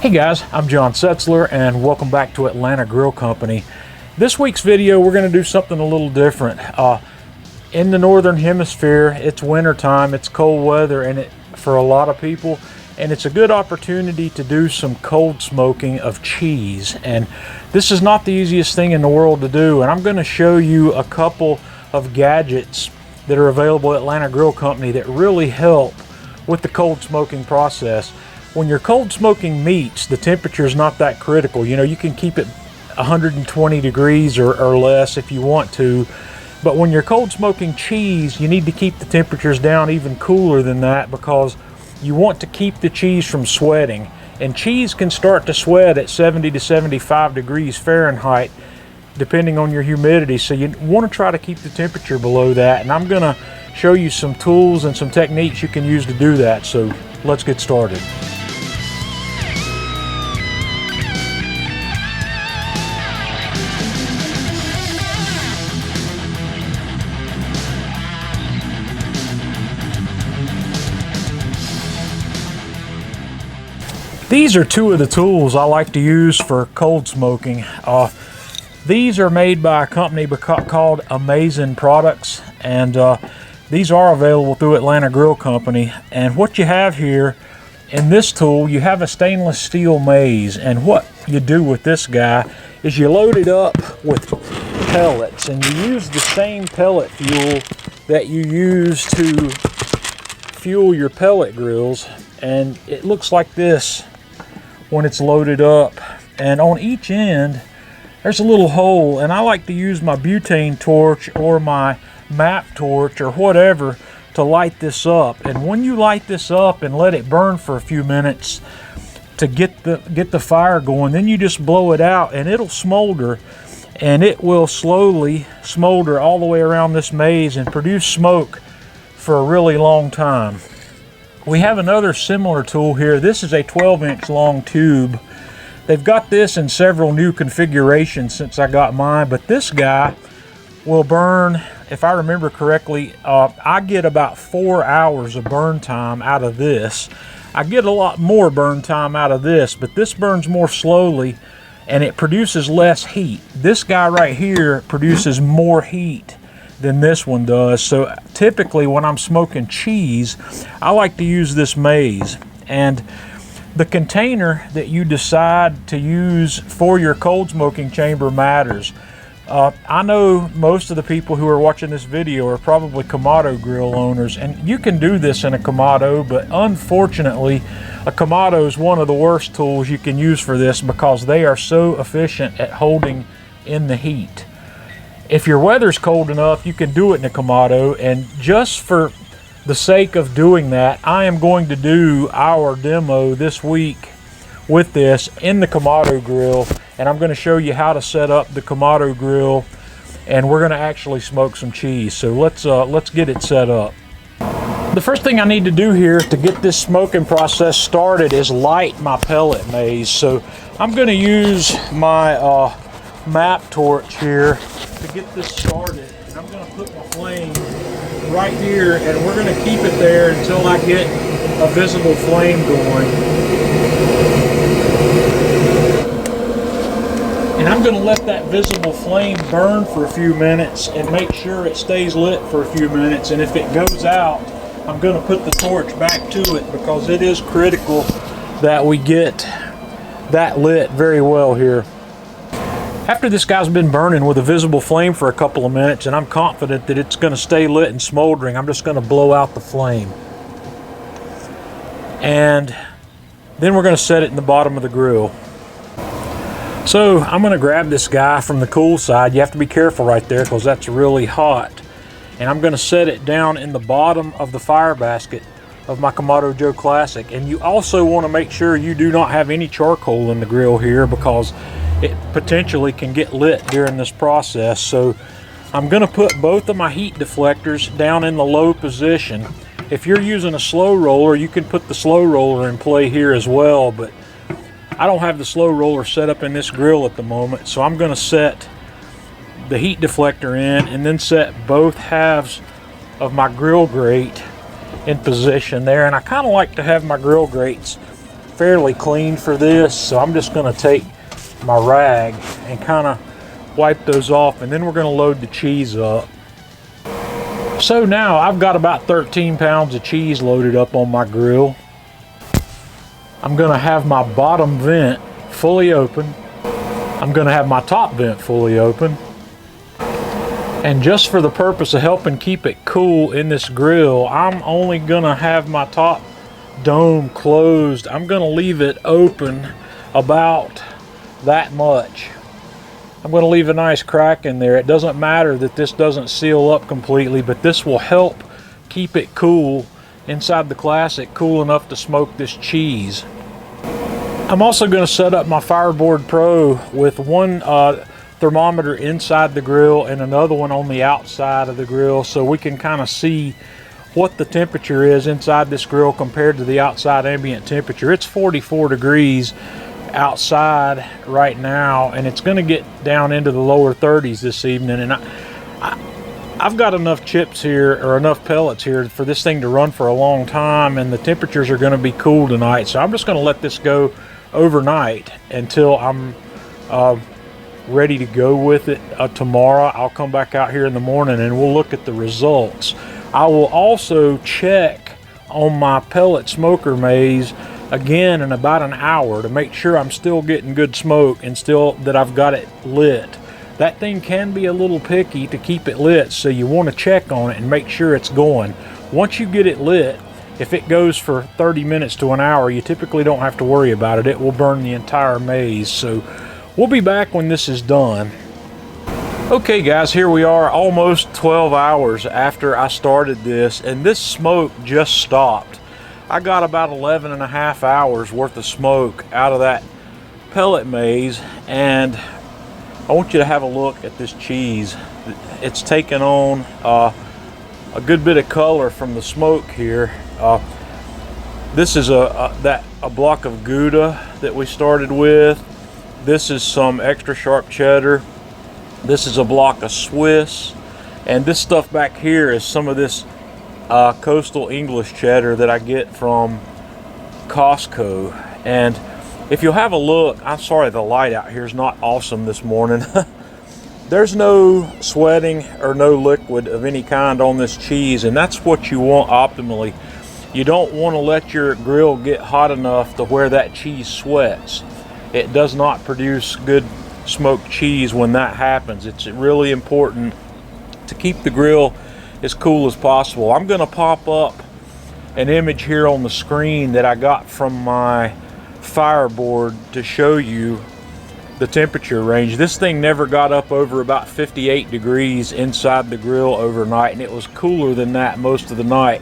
Hey guys, I'm John Setzler and welcome back to Atlanta Grill Company. This week's video we're going to do something a little different. In the northern hemisphere, it's winter time, it's cold weather and for a lot of people, and it's a good opportunity to do some cold smoking of cheese. And this is not the easiest thing in the world to do, and I'm going to show you a couple of gadgets that are available at Atlanta Grill Company that really help with the cold smoking process. When you're cold smoking meats, the temperature is not that critical. You know, you can keep it 120 degrees or less if you want to. But when you're cold smoking cheese, you need to keep the temperatures down even cooler than that, because you want to keep the cheese from sweating. And cheese can start to sweat at 70 to 75 degrees Fahrenheit, depending on your humidity. So you want to try to keep the temperature below that. And I'm going to show you some tools and some techniques you can use to do that. So let's get started. These are two of the tools I like to use for cold smoking. These are made by a company called Amazing Products, and these are available through Atlanta Grill Company. And what you have here in this tool, you have a stainless steel maze, and what you do with this guy is you load it up with pellets, and you use the same pellet fuel that you use to fuel your pellet grills, and it looks like this when it's loaded up. And on each end there's a little hole, and I like to use my butane torch or my MAP torch or whatever to light this up. And when you light this up and let it burn for a few minutes to get the fire going, then you just blow it out and it'll smolder, and it will slowly smolder all the way around this maze and produce smoke for a really long time. We have another similar tool here. This is a 12-inch long tube. They've got this in several new configurations since I got mine, but this guy will burn, if I remember correctly, I get about 4 hours of burn time out of this. I get a lot more burn time out of this, but this burns more slowly and it produces less heat. This guy right here produces more heat than this one does. So typically when I'm smoking cheese, I like to use this maze. And the container that you decide to use for your cold smoking chamber matters. I know most of the people who are watching this video are probably Kamado grill owners, and you can do this in a Kamado, but unfortunately a Kamado is one of the worst tools you can use for this because they are so efficient at holding in the heat. If your weather's cold enough, you can do it in a Kamado, and just for the sake of doing that, I am going to do our demo this week with this in the Kamado grill, and I'm going to show you how to set up the Kamado grill, and we're going to actually smoke some cheese. So let's get it set up. The first thing I need to do here to get this smoking process started is light my pellet maze. So I'm going to use my MAP torch here to get this started, and I'm going to put my flame right here, and we're going to keep it there until I get a visible flame going. And I'm going to let that visible flame burn for a few minutes and make sure it stays lit for a few minutes. And if it goes out, I'm going to put the torch back to it, because it is critical that we get that lit very well here. After this guy's been burning with a visible flame for a couple of minutes, and I'm confident that it's going to stay lit and smoldering, I'm just going to blow out the flame. And then we're going to set it in the bottom of the grill. So I'm going to grab this guy from the cool side. You have to be careful right there because that's really hot. And I'm going to set it down in the bottom of the fire basket of my Kamado Joe Classic. And you also want to make sure you do not have any charcoal in the grill here, because it potentially can get lit during this process. So I'm going to put both of my heat deflectors down in the low position. If you're using a slow roller, you can put the slow roller in play here as well, but I don't have the slow roller set up in this grill at the moment, so I'm going to set the heat deflector in and then set both halves of my grill grate in position there. And I kind of like to have my grill grates fairly clean for this, so I'm just going to take my rag and kind of wipe those off, and then we're going to load the cheese up. So now I've got about 13 pounds of cheese loaded up on my grill. I'm going to have my bottom vent fully open. I'm going to have my top vent fully open. And just for the purpose of helping keep it cool in this grill, I'm only going to have my top dome closed. I'm going to leave it open about that much. I'm going to leave a nice crack in there. It doesn't matter that this doesn't seal up completely, but this will help keep it cool inside the Classic, cool enough to smoke this cheese. I'm also going to set up my Fireboard Pro with one thermometer inside the grill and another one on the outside of the grill, so we can kind of see what the temperature is inside this grill compared to the outside ambient temperature. It's 44 degrees outside right now, and it's going to get down into the lower 30s this evening. And I've got enough chips here, or enough pellets here, for this thing to run for a long time, and the temperatures are going to be cool tonight. So I'm just going to let this go overnight until I'm ready to go with it. Tomorrow I'll come back out here in the morning and we'll look at the results. I will also check on my pellet smoker maze again in about an hour to make sure I'm still getting good smoke and still that I've got it lit. That thing can be a little picky to keep it lit, so you want to check on it and make sure it's going. Once you get it lit, if it goes for 30 minutes to an hour, you typically don't have to worry about it. It will burn the entire maze. So we'll be back when this is done. Okay guys, here we are almost 12 hours after I started this, and this smoke just stopped. I got about 11 and a half hours worth of smoke out of that pellet maze, and I want you to have a look at this cheese. It's taken on a good bit of color from the smoke here. This is a block of Gouda that we started with. This is some extra sharp cheddar. This is a block of Swiss, and this stuff back here is some of this coastal English cheddar that I get from Costco. And if you'll have a look, I'm sorry the light out here is not awesome this morning. There's no sweating or no liquid of any kind on this cheese, and that's what you want optimally. You don't want to let your grill get hot enough to where that cheese sweats. It does not produce good smoked cheese when that happens. It's really important to keep the grill as cool as possible. I'm going to pop up an image here on the screen that I got from my Fireboard to show you the temperature range. This thing never got up over about 58 degrees inside the grill overnight, and it was cooler than that most of the night.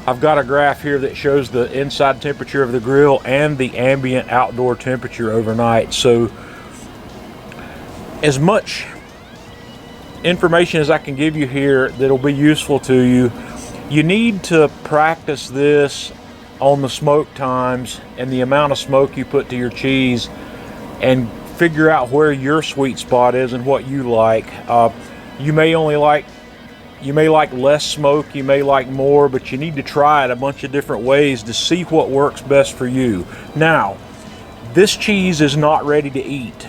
I've got a graph here that shows the inside temperature of the grill and the ambient outdoor temperature overnight. So as much information as I can give you here that'll be useful to you, you need to practice this on the smoke times and the amount of smoke you put to your cheese, and figure out where your sweet spot is and what you like. You may like less smoke, you may like more, but you need to try it a bunch of different ways to see what works best for you. Now, this cheese is not ready to eat.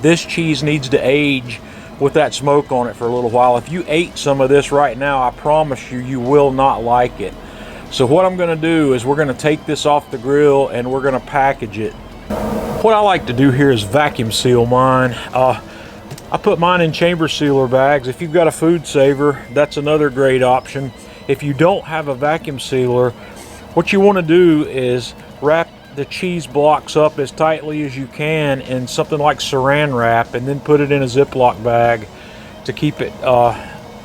This cheese needs to age with that smoke on it for a little while. If you ate some of this right now, I promise you, you will not like it. So what I'm going to do is we're going to take this off the grill and we're going to package it. What I like to do here is vacuum seal mine. I put mine in chamber sealer bags. If you've got a food saver, that's another great option. If you don't have a vacuum sealer, what you want to do is wrap the cheese blocks up as tightly as you can in something like saran wrap, and then put it in a Ziploc bag to keep it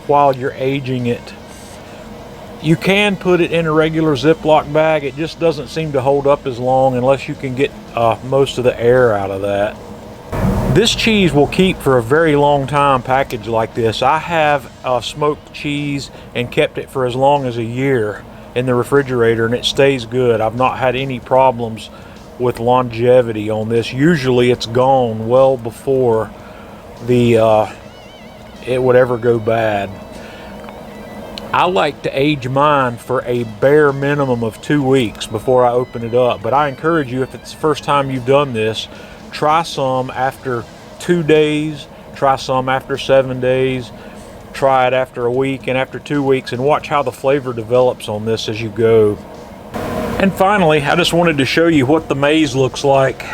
while you're aging it. You can put it in a regular Ziploc bag. It just doesn't seem to hold up as long unless you can get most of the air out of that. This cheese will keep for a very long time packaged like this. I have smoked cheese and kept it for as long as a year in the refrigerator, and it stays good. I've not had any problems with longevity on this. Usually it's gone well before it would ever go bad. I like to age mine for a bare minimum of 2 weeks before I open it up. But I encourage you, if it's the first time you've done this, try some after 2 days, try some after 7 days, try it after a week and after 2 weeks, and watch how the flavor develops on this as you go. And finally, I just wanted to show you what the maize looks like.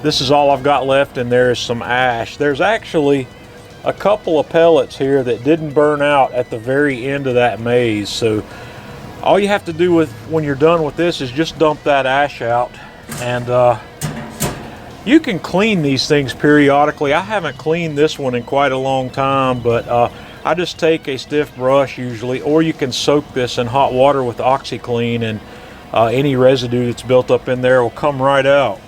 This is all I've got left, and there is some ash. There's actually a couple of pellets here that didn't burn out at the very end of that maize. So all you have to do when you're done with this is just dump that ash out. And you can clean these things periodically. I haven't cleaned this one in quite a long time, but I just take a stiff brush usually, or you can soak this in hot water with OxyClean, and any residue that's built up in there will come right out.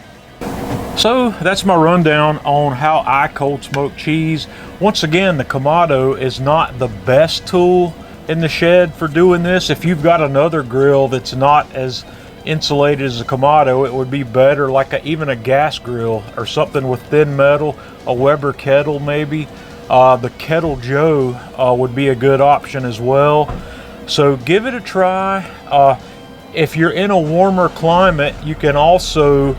So that's my rundown on how I cold smoke cheese. Once again, the Kamado is not the best tool in the shed for doing this. If you've got another grill that's not as insulated as a Kamado, it would be better, like even a gas grill or something with thin metal, a Weber kettle maybe. The Kettle Joe would be a good option as well. So give it a try. If you're in a warmer climate, you can also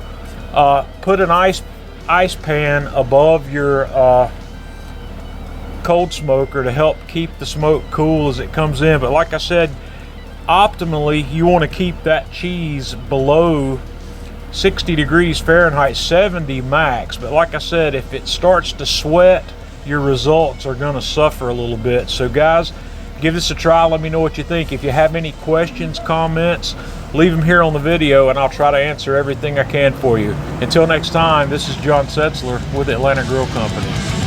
put an ice pan above your cold smoker to help keep the smoke cool as it comes in. But like I said, optimally you want to keep that cheese below 60 degrees Fahrenheit, 70 max. But like I said, if it starts to sweat, your results are going to suffer a little bit. So guys, give this a try. Let me know what you think. If you have any questions, comments, leave them here on the video, and I'll try to answer everything I can for you. Until next time, this is John Setzler with Atlanta Grill Company.